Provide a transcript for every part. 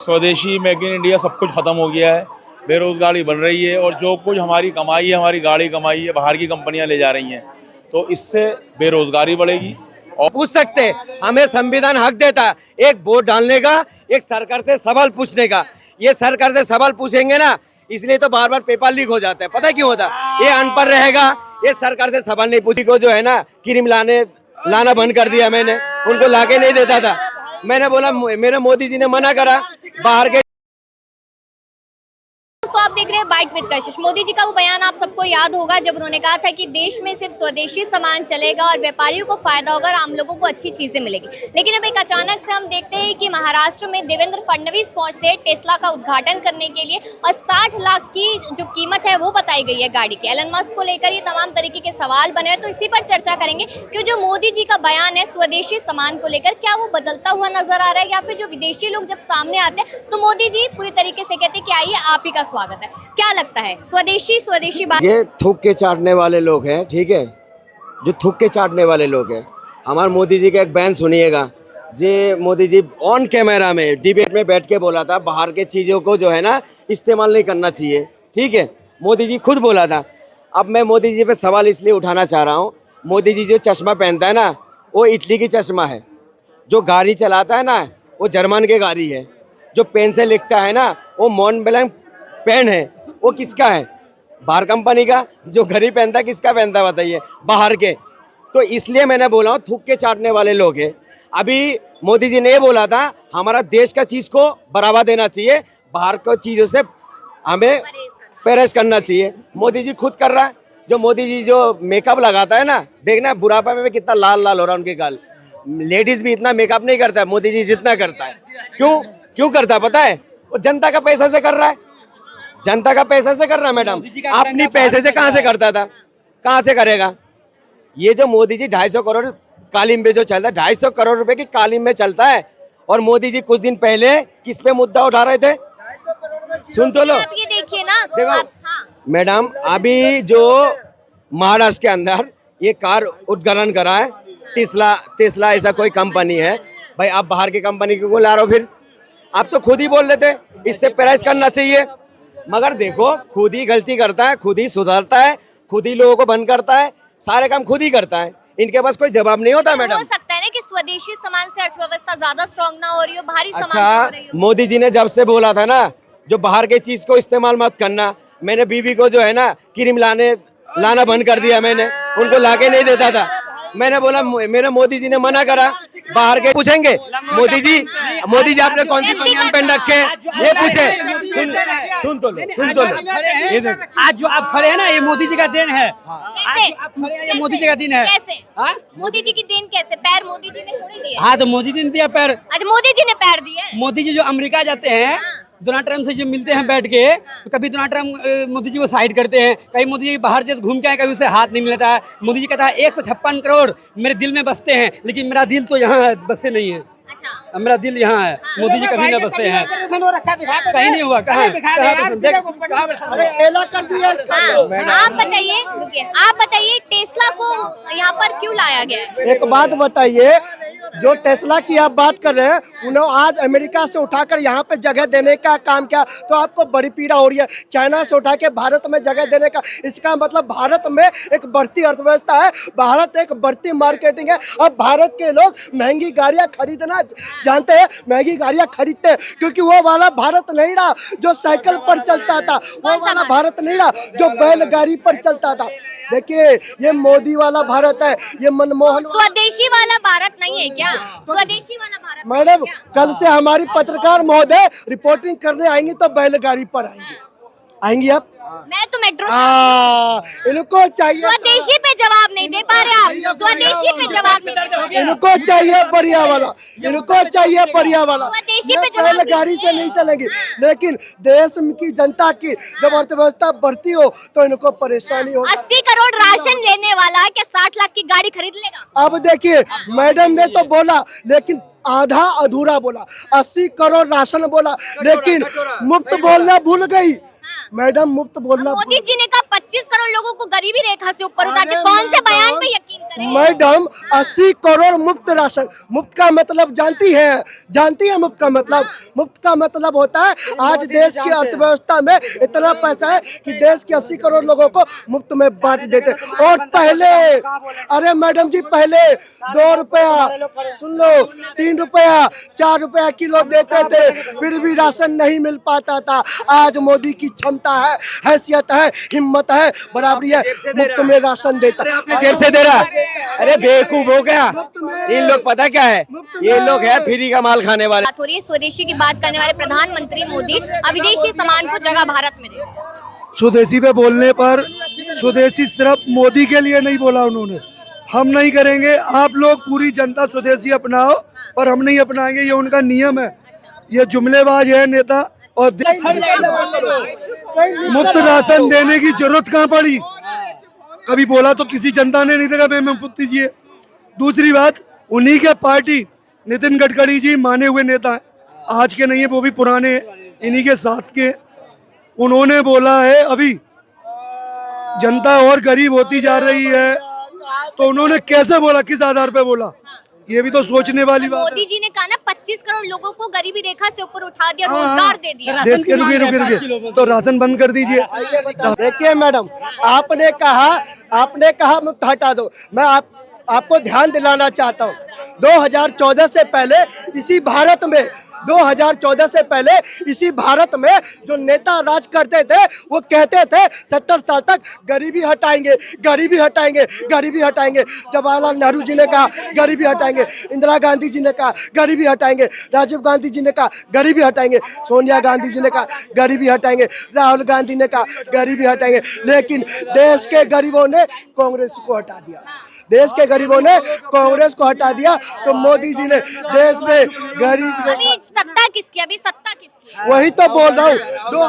स्वदेशी make in India सब कुछ खत्म हो गया है, बेरोजगारी बढ़ रही है और जो कुछ हमारी कमाई है, हमारी गाड़ी कमाई है, बाहर की कंपनियां ले जा रही हैं, तो इससे बेरोजगारी बढ़ेगी। और पूछ सकते हैं, हमें संविधान हक देता है एक वोट डालने का, एक सरकार से सवाल पूछने का। ये सरकार से सवाल पूछेंगे ना, इसलिए तो बार बार पेपर लीक हो जाता है। पता है क्यों होता है? ये अनपढ़ रहेगा, ये सरकार से सवाल नहीं पूछी को जो है ना क्रीम लाना बंद कर दिया मैंने, उनको लाके नहीं देता था। मैंने बोला, मेरे मोदी जी ने मना करा बाहर के। तो आप देख रहे हैं बाइट विद कशिश। मोदी जी का वो बयान आप सबको याद होगा जब उन्होंने कहा था कि देश में सिर्फ स्वदेशी सामान चलेगा और व्यापारियों को फायदा होगा और आम लोगों को अच्छी चीजें मिलेगी। लेकिन अब एक अचानक से हम देखते हैं कि महाराष्ट्र में देवेंद्र फडणवीस पहुंचते हैं टेस्ला का उद्घाटन करने के लिए और 60 लाख की जो कीमत है वो बताई गई है गाड़ी की। एलन मस्क को लेकर ये तमाम तरीके के सवाल बने हैं, तो इसी पर चर्चा करेंगे कि जो मोदी जी का बयान है स्वदेशी सामान को लेकर, क्या वो बदलता हुआ नजर आ रहा है या फिर जो विदेशी लोग जब सामने आते हैं तो मोदी जी पूरी तरीके से कहते हैं कि आइए आप ही का स्वागत है। क्या लगता है स्वदेशी बात? ये थूक के चाटने वाले लोग हैं, ठीक है, जो थूक के चाटने वाले लोग हैं। हमारे मोदी जी का एक बयान सुनिएगा, जे मोदी जी ऑन कैमरा में डिबेट में बैठ के बोला था बाहर के चीज़ों को जो है ना इस्तेमाल नहीं करना चाहिए, ठीक है, मोदी जी खुद बोला था। अब मैं मोदी जी पे सवाल इसलिए उठाना चाह रहा हूँ, मोदी जी जो चश्मा पहनता है ना वो इटली की चश्मा है, जो गाड़ी चलाता है ना वो जर्मन के गाड़ी है, जो पेन से लिखता है ना वो मॉन्टब्लैंक पेन है, वो किसका है? बाहर कंपनी का। जो घड़ी पहनता है किसका पहनता है बताइए? बाहर के। तो इसलिए मैंने बोला हूँ थूक के चाटने वाले लोग हैं। अभी मोदी जी ने ये बोला था हमारा देश का चीज़ को बढ़ावा देना चाहिए, बाहर को चीज़ों से हमें परहेज करना चाहिए। मोदी जी खुद कर रहा है। जो मोदी जी जो मेकअप लगाता है ना, देखना बुढ़ापा में भी कितना लाल लाल हो रहा है उनके गाल। लेडीज भी इतना मेकअप नहीं करता है मोदी जी जितना करता है। क्यों करता है पता है? वो जनता का पैसा से कर रहा है, जनता का पैसा से कर रहा है। मैडम अपनी पैसे से कहाँ से करता था, कहाँ से करेगा? ये जो मोदी जी 250 करोड़ कालीन पे जो चलता है, 250 करोड़ रुपए की कालीन में चलता है। और मोदी जी कुछ दिन पहले किस पे मुद्दा उठा रहे थे? सुन तो लो, ये देखिए ना, देखो हाँ। मैडम, अभी जो महाराष्ट्र के अंदर ये कार उद्घाटन करा है टेस्ला ऐसा कोई कंपनी है। भाई आप बाहर की कंपनी क्यों ला रहे हो? फिर आप तो खुद ही बोल रहे थे इससे परहेज करना चाहिए, मगर देखो खुद ही गलती करता है, खुद ही सुधारता है, खुद ही लोगों को बंद करता है, सारे काम खुद ही करता है। इनके पास कोई जवाब नहीं होता। मैडम हो सकता है ना कि स्वदेशी सामान से अर्थव्यवस्था ज्यादा स्ट्रांग ना हो रही हो, भारी सामान अच्छा, से हो रही हो। मोदी जी ने जब से बोला था ना जो बाहर के चीज को इस्तेमाल मत करना, मैंने बीवी को जो है ना क्रीम लाना बंद कर दिया, मैंने उनको लाके नहीं देता था। मैंने बोला, मेरे मोदी जी ने मना करा बाहर के। पूछेंगे मोदी जी आपने कौन सी बनियान पहन रखे हैं, ये पूछे। सुन तो लो, ये देखो आज जो आप खड़े हैं ना ये मोदी जी का देन है। कैसे? आप खड़े हैं, ये मोदी जी का दिन है। कैसे? हाँ? मोदी जी की देन कैसे? पैर मोदी जी ने थोड़ी दिए। हाँ तो मोदी जी ने दिया पैर। आज मोदी जी ने पैर दिए। मोदी जी जो अमेरिका जाते हैं डोनाल्ड ट्रम्प से जो मिलते हैं बैठ के, तो कभी डोनाल्ड ट्रम्प मोदी जी को साइड करते हैं, कहीं मोदी जी बाहर जैसे घूम के आए कभी उसे हाथ नहीं मिलता है। मोदी जी कहता है 156 करोड़ मेरे दिल में बसते हैं, लेकिन मेरा दिल तो यहाँ है, बसे नहीं है। अच्छा, मेरा दिल यहाँ है, मोदी जी कभी ना बसे हैं। कहीं नहीं हुआ, कहाँ आप बताइए, रुकिए, आप बताइए टेस्ला को यहाँ पर क्यों लाया गया है? एक बात बताइए, जो टेस्ला की आप बात कर रहे हैं उन्होंने आज अमेरिका से उठाकर यहाँ पे जगह देने का काम किया, तो आपको बड़ी पीड़ा हो रही है। चाइना से उठा के भारत में जगह देने का, इसका मतलब भारत में एक बढ़ती अर्थव्यवस्था है, भारत एक बढ़ती मार्केटिंग है। अब भारत के लोग महंगी गाड़ियाँ खरीदना जानते हैं, महंगी गाड़ियाँ खरीदते हैं क्योंकि वो वाला भारत नहीं रहा जो साइकिल पर चलता था, वो वाला भारत नहीं रहा जो बैलगाड़ी पर चलता था। देखिए ये मोदी वाला भारत है, ये मनमोहन। स्वदेशी वाला भारत नहीं है क्या? स्वदेशी वाला भारत मैडम कल से हमारी पत्रकार महोदय रिपोर्टिंग करने आएंगी तो बैलगाड़ी पर आएंगी आप? मैं तो मेट्रो। इनको चाहिए, स्वदेशी पे जवाब नहीं दे पा रहे आप, स्वदेशी पे जवाब नहीं दे पा रहे। इनको चाहिए बढ़िया वाला, इनको चाहिए बढ़िया वाला। स्वदेशी पे जवाब बैलगाड़ी से नहीं चलेंगी, लेकिन देश की जनता की जब अर्थव्यवस्था बढ़ती हो तो इनको परेशानी हो। 80 करोड़ राशन लेने वाला क्या 60 लाख की गाड़ी खरीद लेगा? अब देखिए मैडम ने तो बोला लेकिन आधा अधूरा बोला, 80 करोड़ राशन बोला लेकिन मुफ्त बोलना भूल गई मैडम, मुफ्त बोलना। मोदी जी ने कहा 25 करोड़ लोगों को गरीबी रेखा से ऊपर उतारते, कौन से बयान पे यकीन करें? मैडम 80 करोड़ मुफ्त राशन, मुफ्त का मतलब जानती है मुफ्त का मतलब? मुफ्त का मतलब होता है आज देश की अर्थव्यवस्था में इतना पैसा है कि देश के 80 करोड़ लोगों को मुफ्त में बांट देते। और पहले, अरे मैडम जी, पहले 2 रुपया, सुन लो, 3 रुपया, 4 रुपया किलो देते थे, फिर भी राशन नहीं मिल पाता था। आज मोदी की क्षमता है, हैसियत है, हिम्मत है, बराबरी है, मुफ्त में राशन देता है। जेब से दे रहा। अरे बेवकूफ हो गया, इन लोग पता क्या है, ये लोग है फ्री का माल खाने वाले। बात हो रही है स्वदेशी की बात करने वाले प्रधानमंत्री मोदी अविदेशी सामान को जगह भारत में दे। स्वदेशी पे बोलने पर, स्वदेशी सिर्फ मोदी के लिए नहीं बोला उन्होंने, हम नहीं करेंगे, आप लोग पूरी जनता स्वदेशी अपनाओ, पर हम नहीं अपनाएंगे, ये उनका नियम है। ये जुमलेबाज है नेता। और मुफ्त राशन देने की जरूरत कहाँ पड़ी? कभी बोला तो किसी जनता ने नहीं देखा भाई मुफ्त दीजिए। दूसरी बात, उन्हीं के पार्टी नितिन गडकरी जी माने हुए नेता हैं, आज के नहीं है, वो भी पुराने हैं, इन्हीं के साथ के। उन्होंने बोला है अभी जनता और गरीब होती जा रही है, तो उन्होंने कैसे बोला, किस आधार पे बोला, ये भी तो सोचने वाली बात है। मोदी जी ने कहा ना 25 करोड़ लोगों को गरीबी रेखा से ऊपर उठा दिया, रोजगार दे दिया। देश के रुके तो राशन बंद कर दीजिए। देखिए मैडम, आपने कहा मुफ्त हटा दो। मैं आपको ध्यान दिलाना चाहता हूँ, 2014 से पहले इसी भारत में 2014 से पहले इसी भारत में जो नेता राज करते थे वो कहते थे 70 साल तक गरीबी हटाएंगे, गरीबी हटाएंगे, गरीबी हटाएंगे। जवाहरलाल नेहरू जी ने कहा गरीबी हटाएंगे, इंदिरा गांधी जी ने कहा गरीबी हटाएंगे, राजीव गांधी जी ने कहा गरीबी हटाएंगे, सोनिया गांधी जी ने कहा गरीबी हटाएंगे, राहुल गांधी ने कहा गरीबी हटाएंगे। लेकिन देश के गरीबों ने कांग्रेस को हटा दिया, देश के गरीबों ने कांग्रेस को हटा दिया। तो मोदी जी ने देश से गरीब, सत्ता किसकी, अभी सत्ता किसकी? वही तो बोल रहा हूँ,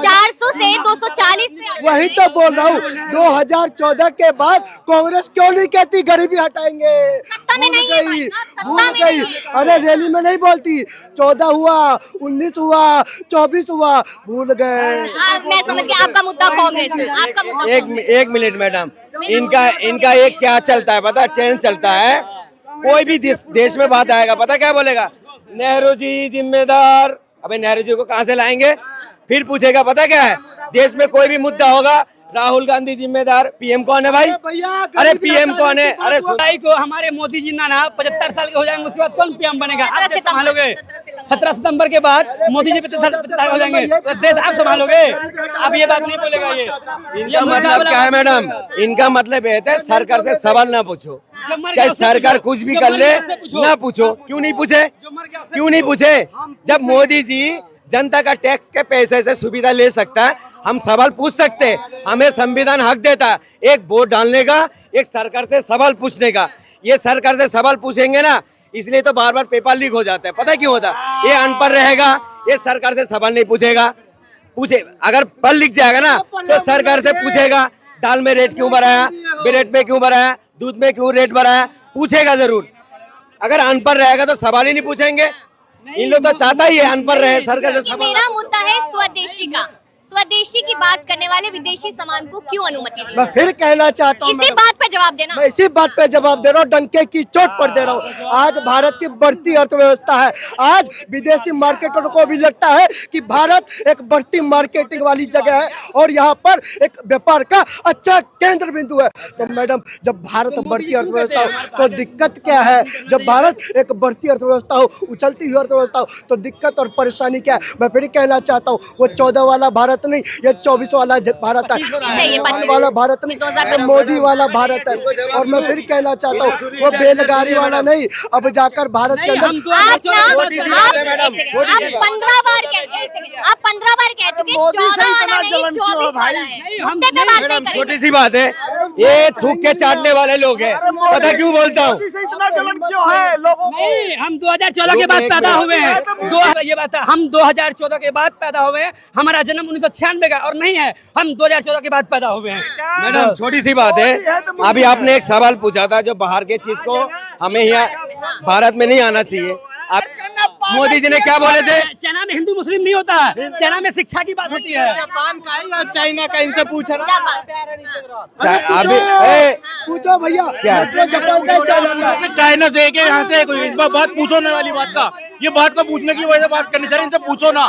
400 से 240 पे। वही तो बोल रहा हूँ, 2014 के बाद कांग्रेस क्यों नहीं कहती गरीबी हटाएंगे? सत्ता में नहीं है भाई, भूल गई। अरे रैली में नहीं बोलती, 14 हुआ, 19 हुआ, 24 हुआ, भूल गए। मैं समझ गया, आपका मुद्दा कांग्रेस है, आपका मुद्दा। एक मिनट मैडम, इनका एक क्या चलता है पता है, ट्रेंड चलता है, कोई भी देश में बात आएगा पता क्या बोलेगा, नेहरू जी जिम्मेदार। अबे नेहरू जी को कहाँ से लाएंगे? फिर पूछेगा पता क्या है, देश में कोई भी मुद्दा होगा, राहुल गांधी जिम्मेदार। पीएम कौन है भाई? अरे पीएम कौन है? अरे भाई को हमारे मोदी जी ना 75 साल के हो जाएंगे, उसके बाद कौन पीएम बनेगा? आप देश संभालोगे? 17 सितंबर के बाद मोदी जी 75 हो जाएंगे, तो देश आप संभालोगे? अब ये बात नहीं बोलेगा। ये इनका मतलब क्या है मैडम? इनका मतलब ये है सरकार से सवाल ना पूछो, चाहे सरकार कुछ भी कर ले ना पूछो। क्यों नहीं पूछे? क्यों नहीं पूछे? जब मोदी जी जनता का टैक्स के पैसे से सुविधा ले सकता है, हम सवाल पूछ सकते हैं, हमें संविधान हक देता है एक वोट डालने का, एक सरकार से सवाल पूछने का। ये सरकार से सवाल पूछेंगे ना, इसलिए तो बार बार पेपर लीक हो जाता है। पता क्यों होता है? ये अनपढ़ रहेगा, ये सरकार से सवाल नहीं पूछेगा। पूछे अगर पढ़ लिख जाएगा ना तो सरकार से पूछेगा दाल में रेट क्यों बढ़ाया, ब्रेड में क्यों बढ़ाया, दूध में क्यों रेट बढ़ाया, पूछेगा जरूर। अगर अनपढ़ रहेगा तो सवाल ही नहीं पूछेंगे। इन लोग तो चाहता ही है अनपढ़ रहे सरकार से। मेरा मुद्दा है स्वदेशी का, स्वदेशी की बात करने वाले विदेशी सामान को क्यों अनुमति दी? मैं फिर कहना चाहता हूँ, इसी बात पे जवाब देना। मैं इसी बात पे जवाब दे रहा हूँ, डंके की चोट पर दे रहा हूँ। आज भारत की बढ़ती अर्थव्यवस्था है, आज विदेशी मार्केटरों को भी लगता है कि भारत एक बढ़ती मार्केटिंग वाली जगह है और यहाँ पर एक व्यापार का अच्छा केंद्र बिंदु है। तो मैडम, जब भारत बढ़ती अर्थव्यवस्था हो तो दिक्कत क्या है? जब भारत एक बढ़ती अर्थव्यवस्था हो, उछलती हुई अर्थव्यवस्था हो, तो दिक्कत और परेशानी क्या है? मैं फिर कहना चाहता हूँ, वो 14 वाला भारत नहीं, ये 24 वाला भारत है, ये 25 वाला भारत नहीं, ये मोदी वाला भारत है। और मैं फिर कहना चाहता हूँ, वो बैलगाड़ी वाला नहीं, अब जाकर भारत के अंदर आप 15 बार कह चुके, 14 वाला नहीं 24 वाला है। मुद्दे पे बात नहीं करेंगे। छोटी सी बात है, ये थूक के चाटने वाले लोग हैं। पता क्यों बोलता हूँ? नहीं, हम 2014 के बाद पैदा हुए हैं। ये बात है, हम 2014 के बाद पैदा हुए हैं, हमारा जन्म 1996 का और नहीं है, हम 2014 के बाद पैदा हुए हैं। मैडम छोटी सी बात है, अभी आपने एक सवाल पूछा था जो बाहर के चीज को हमें यहाँ भारत में नहीं आना चाहिए। मोदी जी ने क्या बोले थे? चाइना में हिंदू मुस्लिम नहीं होता है, चाइना में शिक्षा की बात होती है। जापान का ही और चाइना का, इनसे पूछा ना। पूछो भैया, मेट्रो जापान का चाइना का? चाइना से यहाँ से इस बार बात पूछो वाली बात का, ये बात को पूछने की वजह से बात करनी चाहिए, इनसे पूछो ना।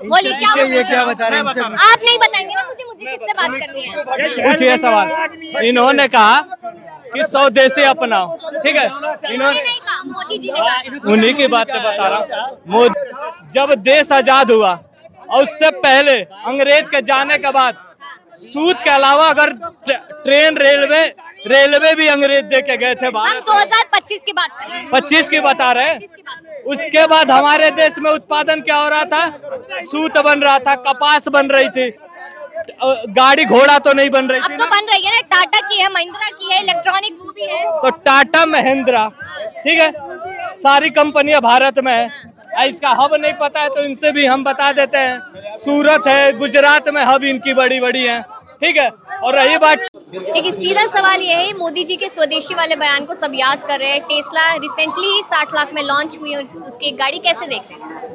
बोलिए क्या ये क्या बता रहे हैं? आप नहीं बताएंगे ना मुझे किससे बात करनी है? पूछिए सवाल। इन्होंने कहा कि स्वदेशी अपनाओ, ठीक है? इन्होंने नहीं कहा, मोदी जी ने कहा। उन्हीं की बात बता रहा हूँ। जब देश आजाद हुआ और उससे पहले अंग्रेज के जाने के बाद सूद के अलावा अगर ट्रेन रेलवे भी अंग्रेज दे के गए थे हम भारत। 2025 की बात कर रहे हैं। 25 की बता रहे हैं। 25 की बात कर रहे हैं। उसके बाद हमारे देश में उत्पादन क्या हो रहा था? सूत बन रहा था, कपास बन रही थी, गाड़ी घोड़ा तो नहीं बन रही अब थी तो ना। बन रही है ना, टाटा की है, महिंद्रा की है, इलेक्ट्रॉनिक वो भी है। तो टाटा महिंद्रा, ठीक है, सारी कंपनियां भारत में है। इसका हब नहीं पता है तो इनसे भी हम बता देते हैं। सूरत है, गुजरात में हब इनकी बड़ी बड़ी है, ठीक है। और रही बात, लेकिन सीधा सवाल ये है, मोदी जी के स्वदेशी वाले बयान को सब याद कर रहे हैं। टेस्ला रिसेंटली ही 60 लाख में लॉन्च हुई है, उसकी एक गाड़ी कैसे देख रहे हैं?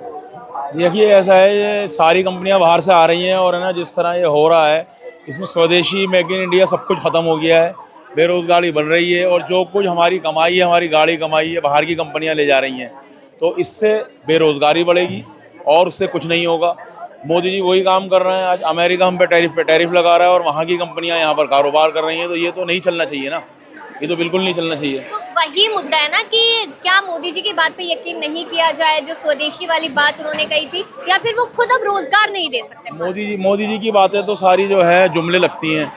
देखिए ऐसा है, ये सारी कंपनियां बाहर से आ रही हैं और है ना, जिस तरह ये हो रहा है इसमें स्वदेशी मेक इन इंडिया सब कुछ ख़त्म हो गया है, बेरोज़गारी बढ़ रही है और जो कुछ हमारी कमाई है, हमारी गाड़ी कमाई है, बाहर की कंपनियां ले जा रही हैं। तो इससे बेरोज़गारी बढ़ेगी और उससे कुछ नहीं होगा। मोदी जी वही काम कर रहे हैं। आज अमेरिका हम पे टैरिफ लगा रहा है और वहाँ की कंपनियां यहाँ पर कारोबार कर रही हैं, तो ये तो नहीं चलना चाहिए ना, ये तो बिल्कुल नहीं चलना चाहिए। तो वही मुद्दा है ना कि क्या मोदी जी की बात पे यकीन नहीं किया जाए, जो स्वदेशी वाली बात उन्होंने कही थी, या फिर वो खुद अब रोजगार नहीं दे सकते? मोदी जी की बातें तो सारी जो है जुमले लगती हैं।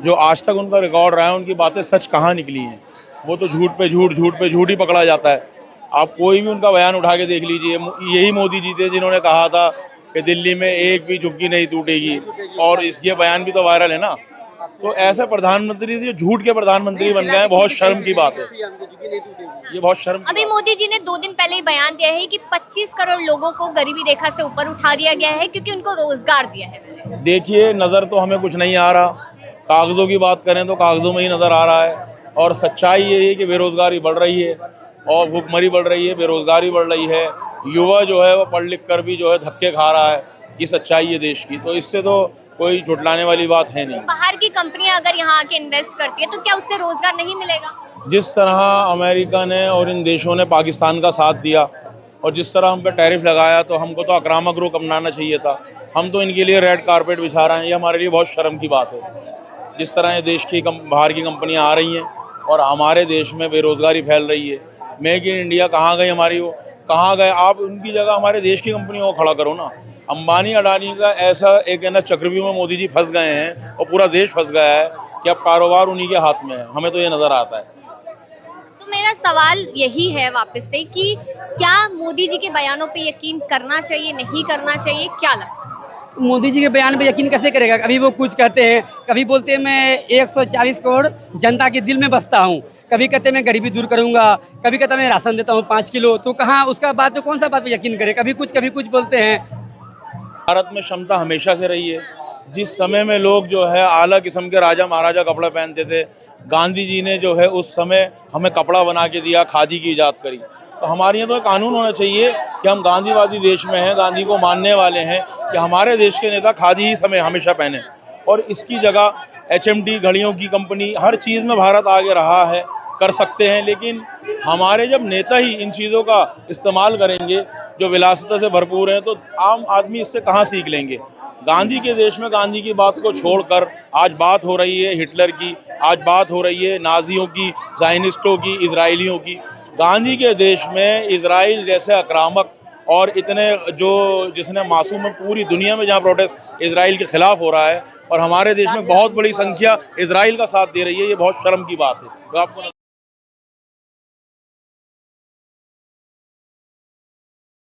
जो आज तक उनका रिकॉर्ड रहा है, उनकी बातें सच कहाँ निकली हैं? वो तो झूठ पे झूठ ही पकड़ा जाता है। आप कोई भी उनका बयान उठा के देख लीजिए। यही मोदी जी थे जिन्होंने कहा था कि दिल्ली में एक भी झुग्गी नहीं टूटेगी, और इसके बयान भी तो वायरल है ना। तो ऐसे प्रधानमंत्री जो झूठ के प्रधानमंत्री बन गए हैं, बहुत शर्म की बात है, ये बहुत शर्म की अभी बात मोदी जी ने 2 दिन पहले ही बयान दिया है कि 25 करोड़ लोगों को गरीबी रेखा से ऊपर उठा दिया गया है क्योंकि उनको रोजगार दिया है। देखिए, नज़र तो हमें कुछ नहीं आ रहा, कागज़ों की बात करें तो कागज़ों में ही नज़र आ रहा है। और सच्चाई ये है कि बेरोज़गारी बढ़ रही है और भुखमरी बढ़ रही है, बेरोज़गारी बढ़ रही है। युवा जो है वो पढ़ लिख कर भी जो है धक्के खा रहा है। ये सच्चाई है देश की, तो इससे तो कोई झुटलाने वाली बात है नहीं। तो बाहर की कंपनियां अगर यहाँ आके इन्वेस्ट करती है तो क्या उससे रोजगार नहीं मिलेगा? जिस तरह अमेरिका ने और इन देशों ने पाकिस्तान का साथ दिया और जिस तरह हम पे टैरिफ लगाया, तो हमको तो आक्रामक रुख अपनाना चाहिए था। हम तो इनके लिए रेड कारपेट बिछा रहे हैं, ये हमारे लिए बहुत शर्म की बात है। जिस तरह ये देश की बाहर की कंपनियां आ रही हैं और हमारे देश में बेरोज़गारी फैल रही है। मेक इन इंडिया कहाँ गई हमारी? वो कहाँ गए? आप उनकी जगह हमारे देश की कंपनियों को खड़ा करो ना। अंबानी अडानी का ऐसा एक है ना, चक्रव्यूह में मोदी जी फंस गए हैं और पूरा देश फंस गया है कि अब कारोबार उन्हीं के हाथ में है। हमें तो ये नज़र आता है। तो मेरा सवाल यही है वापस से कि क्या मोदी जी के बयानों पे यकीन करना चाहिए, नहीं करना चाहिए, क्या लगता है? मोदी जी के बयान पे यकीन कैसे करेगा? कभी वो कुछ कहते हैं, कभी बोलते हैं मैं 140 करोड़ जनता के दिल में बसता हूँ, कभी कहते हैं मैं गरीबी दूर करूंगा, कभी कहता मैं राशन देता हूँ 5 किलो। तो कहाँ उसका बात पे, कौन सा बात पे यकीन करे? कभी कुछ बोलते हैं। भारत में क्षमता हमेशा से रही है। जिस समय में लोग जो है आला किस्म के राजा महाराजा कपड़े पहनते थे, गांधी जी ने जो है उस समय हमें कपड़ा बना के दिया, खादी की इजाद करी। तो हमारे यहाँ तो कानून होना चाहिए कि हम गांधीवादी देश में हैं, गांधी को मानने वाले हैं, कि हमारे देश के नेता खादी ही समय हमेशा पहने। और इसकी जगह HMT घड़ियों की कंपनी, हर चीज़ में भारत आगे रहा है, कर सकते हैं। लेकिन हमारे जब नेता ही इन चीज़ों का इस्तेमाल करेंगे जो विलासिता से भरपूर हैं, तो आम आदमी इससे कहाँ सीख लेंगे? गांधी के देश में गांधी की बात को छोड़कर आज बात हो रही है हिटलर की, आज बात हो रही है नाजियों की, ज़ायनिस्टों की, इजराइलियों की। गांधी के देश में इजराइल जैसे आक्रामक और इतने जिसने मासूम में पूरी दुनिया में जहाँ प्रोटेस्ट इजराइल के खिलाफ हो रहा है, और हमारे देश में बहुत बड़ी संख्या इजराइल का साथ दे रही है, ये बहुत शर्म की बात है। तो आपको